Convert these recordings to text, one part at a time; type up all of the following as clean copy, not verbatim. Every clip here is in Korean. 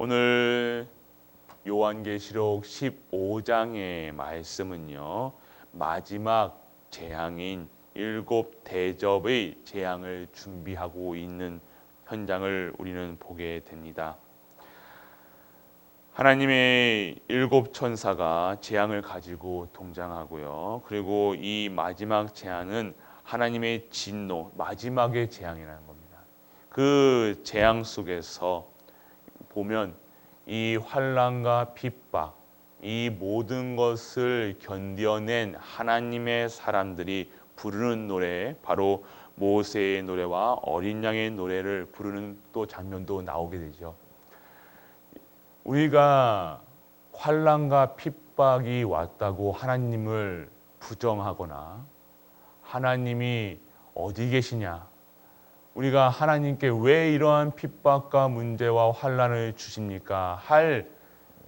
오늘 요한계시록 15장의 말씀은요, 마지막 재앙인 일곱 대접의 재앙을 준비하고 있는 현장을 우리는 보게 됩니다. 하나님의 일곱 천사가 재앙을 가지고 동장하고요. 그리고 이 마지막 재앙은 하나님의 진노, 마지막의 재앙이라는 겁니다. 그 재앙 속에서 보면 이 환난과 핍박, 이 모든 것을 견뎌낸 하나님의 사람들이 부르는 노래, 바로 모세의 노래와 어린 양의 노래를 부르는 또 장면도 나오게 되죠. 우리가 환난과 핍박이 왔다고 하나님을 부정하거나 하나님이 어디 계시냐, 우리가 하나님께 왜 이러한 핍박과 문제와 환난을 주십니까? 할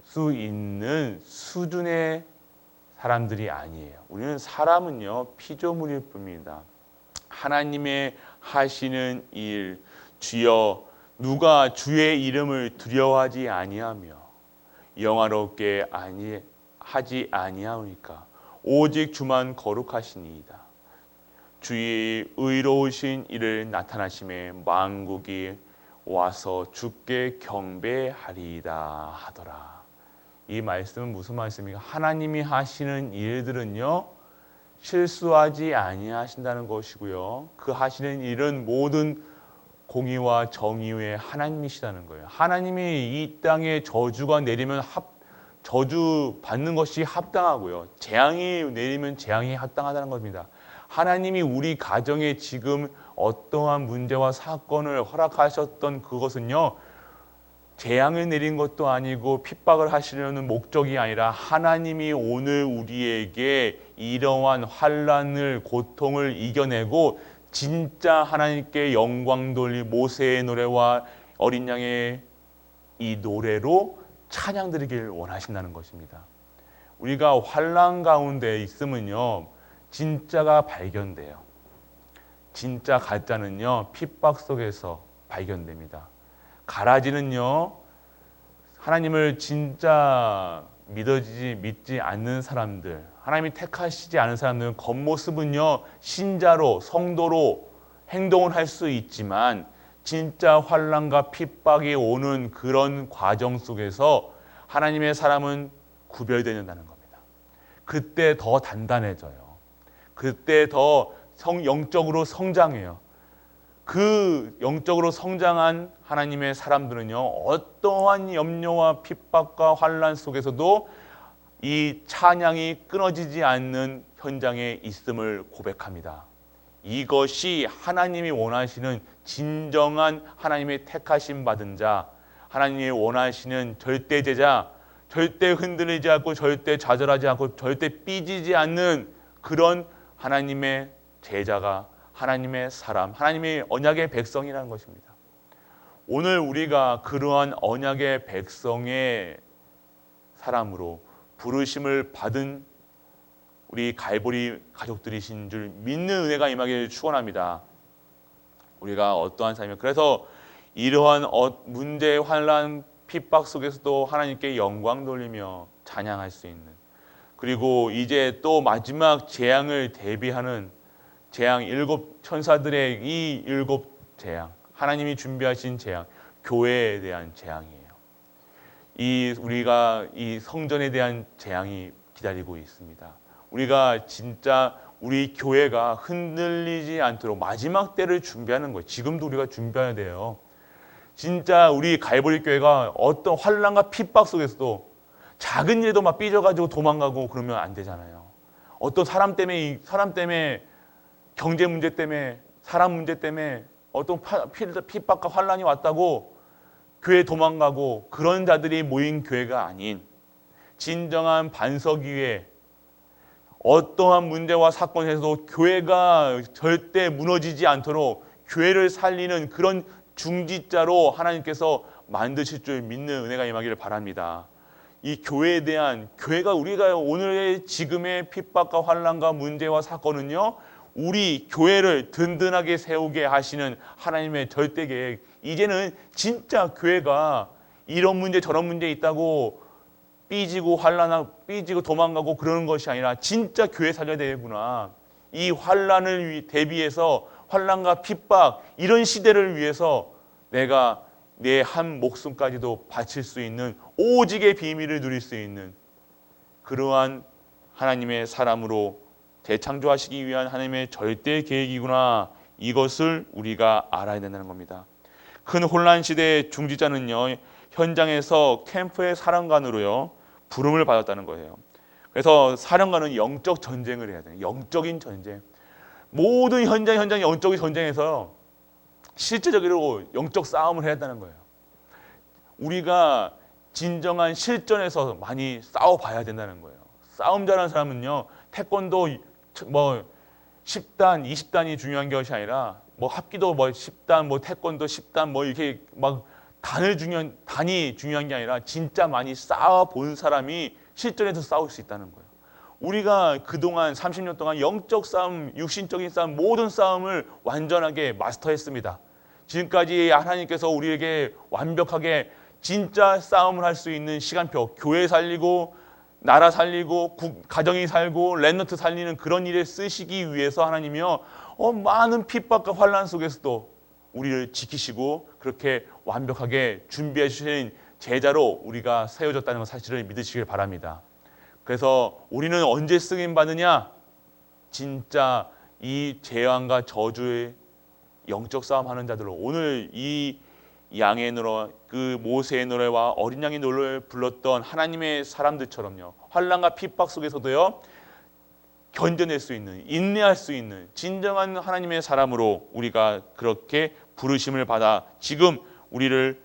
수 있는 수준의 사람들이 아니에요. 우리는 사람은요, 피조물일 뿐입니다. 하나님의 하시는 일, 주여 누가 주의 이름을 두려워하지 아니하며 영화롭게 하지 아니하오니까 오직 주만 거룩하시니이다. 주의 의로우신 이를 나타나심에 만국이 와서 주께 경배하리이다 하더라. 이 말씀은 무슨 말씀입니까? 하나님이 하시는 일들은요, 실수하지 아니하신다는 것이고요. 그 하시는 일은 모든 공의와 정의 외에 하나님이시다는 거예요. 하나님이 이 땅에 저주가 내리면 저주 받는 것이 합당하고요. 재앙이 내리면 재앙이 합당하다는 겁니다. 하나님이 우리 가정에 지금 어떠한 문제와 사건을 허락하셨던 그것은요, 재앙을 내린 것도 아니고 핍박을 하시려는 목적이 아니라 하나님이 오늘 우리에게 이러한 환난을, 고통을 이겨내고 진짜 하나님께 영광 돌릴 모세의 노래와 어린 양의 이 노래로 찬양 드리길 원하신다는 것입니다. 우리가 환난 가운데 있으면요, 진짜가 발견돼요. 진짜 가짜는요, 핍박 속에서 발견됩니다. 가라지는요, 하나님을 진짜 믿지 않는 사람들, 하나님이 택하시지 않은 사람들은 겉모습은요, 신자로, 성도로 행동을 할 수 있지만 진짜 환난과 핍박이 오는 그런 과정 속에서 하나님의 사람은 구별되는다는 겁니다. 그때 더 단단해져요. 그때 더 영적으로 성장해요. 그 영적으로 성장한 하나님의 사람들은요, 어떠한 염려와 핍박과 환난 속에서도 이 찬양이 끊어지지 않는 현장에 있음을 고백합니다. 이것이 하나님이 원하시는 진정한 하나님의 택하심 받은 자, 하나님이 원하시는 절대 제자, 절대 흔들리지 않고 절대 좌절하지 않고 절대 삐지지 않는 그런 하나님의 제자가, 하나님의 사람, 하나님의 언약의 백성이라는 것입니다. 오늘 우리가 그러한 언약의 백성의 사람으로 부르심을 받은 우리 갈보리 가족들이신 줄 믿는 은혜가 임하기를 축원합니다. 우리가 어떠한 삶이며, 그래서 이러한 문제, 환난, 핍박 속에서도 하나님께 영광 돌리며 찬양할 수 있는, 그리고 이제 또 마지막 재앙을 대비하는 재앙, 일곱 천사들의 이 일곱 재앙, 하나님이 준비하신 재앙, 교회에 대한 재앙이에요. 우리가 이 성전에 대한 재앙이 기다리고 있습니다. 우리가 진짜 우리 교회가 흔들리지 않도록 마지막 때를 준비하는 거예요. 지금도 우리가 준비해야 돼요. 진짜 우리 갈보리 교회가 어떤 환난과 핍박 속에서도 작은 일도 막 삐져가지고 도망가고 그러면 안 되잖아요. 어떤 사람 때문에 경제 문제 때문에, 사람 문제 때문에 어떤 핍박과 환난이 왔다고 교회 도망가고 그런 자들이 모인 교회가 아닌, 진정한 반석 위에 어떠한 문제와 사건에서도 교회가 절대 무너지지 않도록 교회를 살리는 그런 중지자로 하나님께서 만드실 줄 믿는 은혜가 임하기를 바랍니다. 이 교회에 대한, 교회가 우리가 오늘의 지금의 핍박과 환난과 문제와 사건은요, 우리 교회를 든든하게 세우게 하시는 하나님의 절대 계획. 이제는 진짜 교회가 이런 문제 저런 문제 있다고 삐지고 환란하고 삐지고 도망가고 그러는 것이 아니라 진짜 교회 살려야 되구나. 이 환란을 대비해서 환란과 핍박 이런 시대를 위해서 내가 내 한 목숨까지도 바칠 수 있는 오직의 비밀을 누릴 수 있는 그러한 하나님의 사람으로 재창조하시기 위한 하나님의 절대 계획이구나. 이것을 우리가 알아야 된다는 겁니다. 큰 혼란 시대의 중지자는요, 현장에서 캠프의 사령관으로요 부름을 받았다는 거예요. 그래서 사령관은 영적 전쟁을 해야 돼요. 영적인 전쟁. 모든 현장 영적인 전쟁에서 실제적으로 영적 싸움을 해야 한다는 거예요. 우리가 진정한 실전에서 많이 싸워봐야 된다는 거예요. 싸움 잘하는 사람은요, 태권도 뭐 10단, 20단이 중요한 것이 아니라 뭐 합기도 뭐 10단, 뭐 태권도 10단 뭐 이렇게 막 단이 중요한 게 아니라 진짜 많이 싸워본 사람이 실전에서 싸울 수 있다는 거예요. 우리가 그동안 30년 동안 영적 싸움, 육신적인 싸움, 모든 싸움을 완전하게 마스터했습니다. 지금까지 하나님께서 우리에게 완벽하게 진짜 싸움을 할 수 있는 시간표, 교회 살리고 나라 살리고 가정이 살고 렘넌트 살리는 그런 일에 쓰시기 위해서 하나님이요 많은 핍박과 환란 속에서도 우리를 지키시고 그렇게 완벽하게 준비해 주신 제자로 우리가 세워졌다는 것 사실을 믿으시길 바랍니다. 그래서 우리는 언제 쓰임 받느냐? 진짜 이 재앙과 저주의 영적 싸움하는 자들로 오늘 이 양의 노래, 그 모세의 노래와 어린 양의 노래를 불렀던 하나님의 사람들처럼요. 환난과 핍박 속에서도요. 견뎌낼 수 있는, 인내할 수 있는 진정한 하나님의 사람으로 우리가 그렇게 부르심을 받아 지금 우리를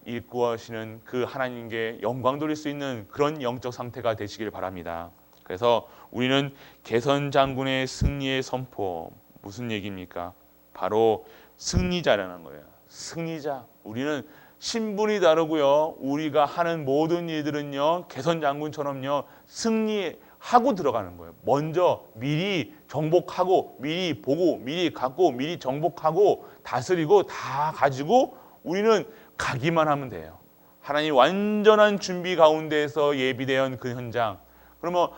일구하시는 그 하나님께 영광 돌릴 수 있는 그런 영적 상태가 되시길 바랍니다. 그래서 우리는 개선 장군의 승리의 선포, 무슨 얘기입니까? 바로 승리자라는 거예요. 승리자. 우리는 신분이 다르고요. 우리가 하는 모든 일들은요. 개선 장군처럼요. 승리하고 들어가는 거예요. 먼저 미리 정복하고 미리 보고 미리 갖고 미리 정복하고 다스리고 다 가지고 우리는 가기만 하면 돼요. 하나님 완전한 준비 가운데에서 예비된 그 현장. 그러면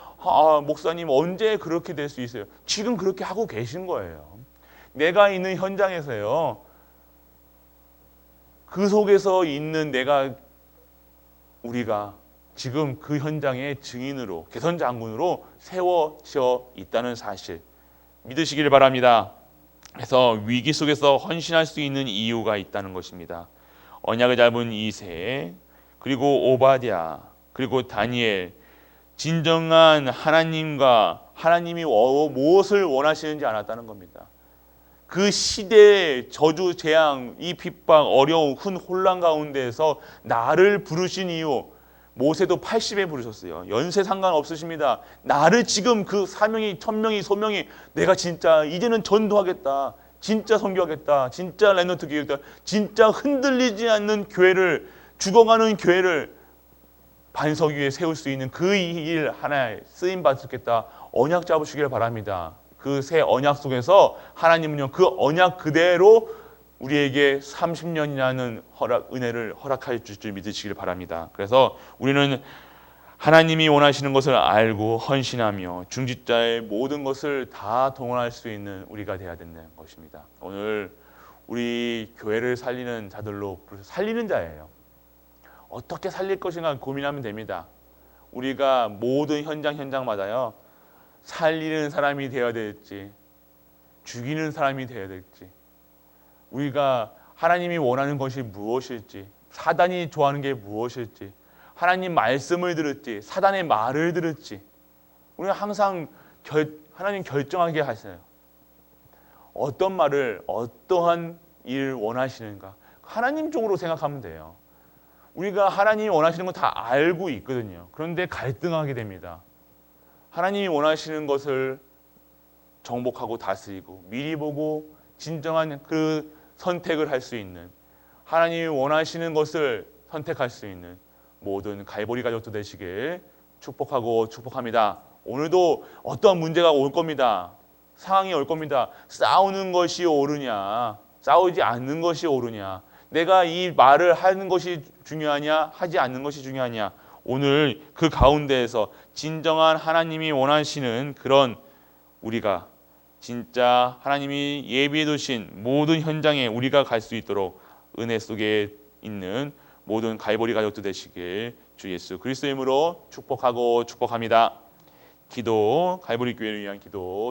목사님 언제 그렇게 될 수 있어요? 지금 그렇게 하고 계신 거예요. 내가 있는 현장에서요. 그 속에서 있는 우리가 지금 그 현장의 증인으로 개선 장군으로 세워져 있다는 사실 믿으시길 바랍니다. 그래서 위기 속에서 헌신할 수 있는 이유가 있다는 것입니다. 언약을 잡은 이세, 그리고 오바댜, 그리고 다니엘, 진정한 하나님과 하나님이 무엇을 원하시는지 알았다는 겁니다. 그 시대의 저주, 재앙, 이 핍박, 어려움, 큰 혼란 가운데에서 나를 부르신 이유, 모세도 80에 부르셨어요. 연세 상관없으십니다. 나를 지금 그 사명이, 천명이, 소명이 내가 진짜 이제는 전도하겠다. 진짜 선교하겠다. 진짜 렘넌트 기획다. 진짜 흔들리지 않는 교회를, 죽어가는 교회를 반석 위에 세울 수 있는 그 일 하나에 쓰임 받겠다. 언약 잡으시길 바랍니다. 그 새 언약 속에서 하나님은요 그 언약 그대로 우리에게 30년이라는 은혜를 허락해 주실 줄 믿으시길 바랍니다. 그래서 우리는 하나님이 원하시는 것을 알고 헌신하며 중직자의 모든 것을 다 동원할 수 있는 우리가 되어야 된다는 것입니다. 오늘 우리 교회를 살리는 자들로 살리는 자예요. 어떻게 살릴 것인가 고민하면 됩니다. 우리가 모든 현장마다요. 살리는 사람이 되어야 될지 죽이는 사람이 되어야 될지 우리가 하나님이 원하는 것이 무엇일지 사단이 좋아하는 게 무엇일지 하나님 말씀을 들을지 사단의 말을 들을지 우리가 항상 하나님 결정하게 하세요. 어떤 말을 어떠한 일을 원하시는가 하나님 쪽으로 생각하면 돼요. 우리가 하나님이 원하시는 건 다 알고 있거든요. 그런데 갈등하게 됩니다. 하나님이 원하시는 것을 정복하고 다스리고 미리 보고 진정한 그 선택을 할 수 있는 하나님이 원하시는 것을 선택할 수 있는 모든 갈보리 가족도 되시길 축복합니다. 오늘도 어떠한 문제가 올 겁니다. 상황이 올 겁니다. 싸우는 것이 옳으냐 싸우지 않는 것이 옳으냐 내가 이 말을 하는 것이 중요하냐, 하지 않는 것이 중요하냐. 오늘 그 가운데에서 진정한 하나님이 원하시는 그런 우리가 진짜 하나님이 예비해 두신 모든 현장에 우리가 갈 수 있도록 은혜 속에 있는 모든 갈보리 가족들 되시길 주 예수 그리스도의 이름으로 축복합니다. 기도, 갈보리 교회를 위한 기도.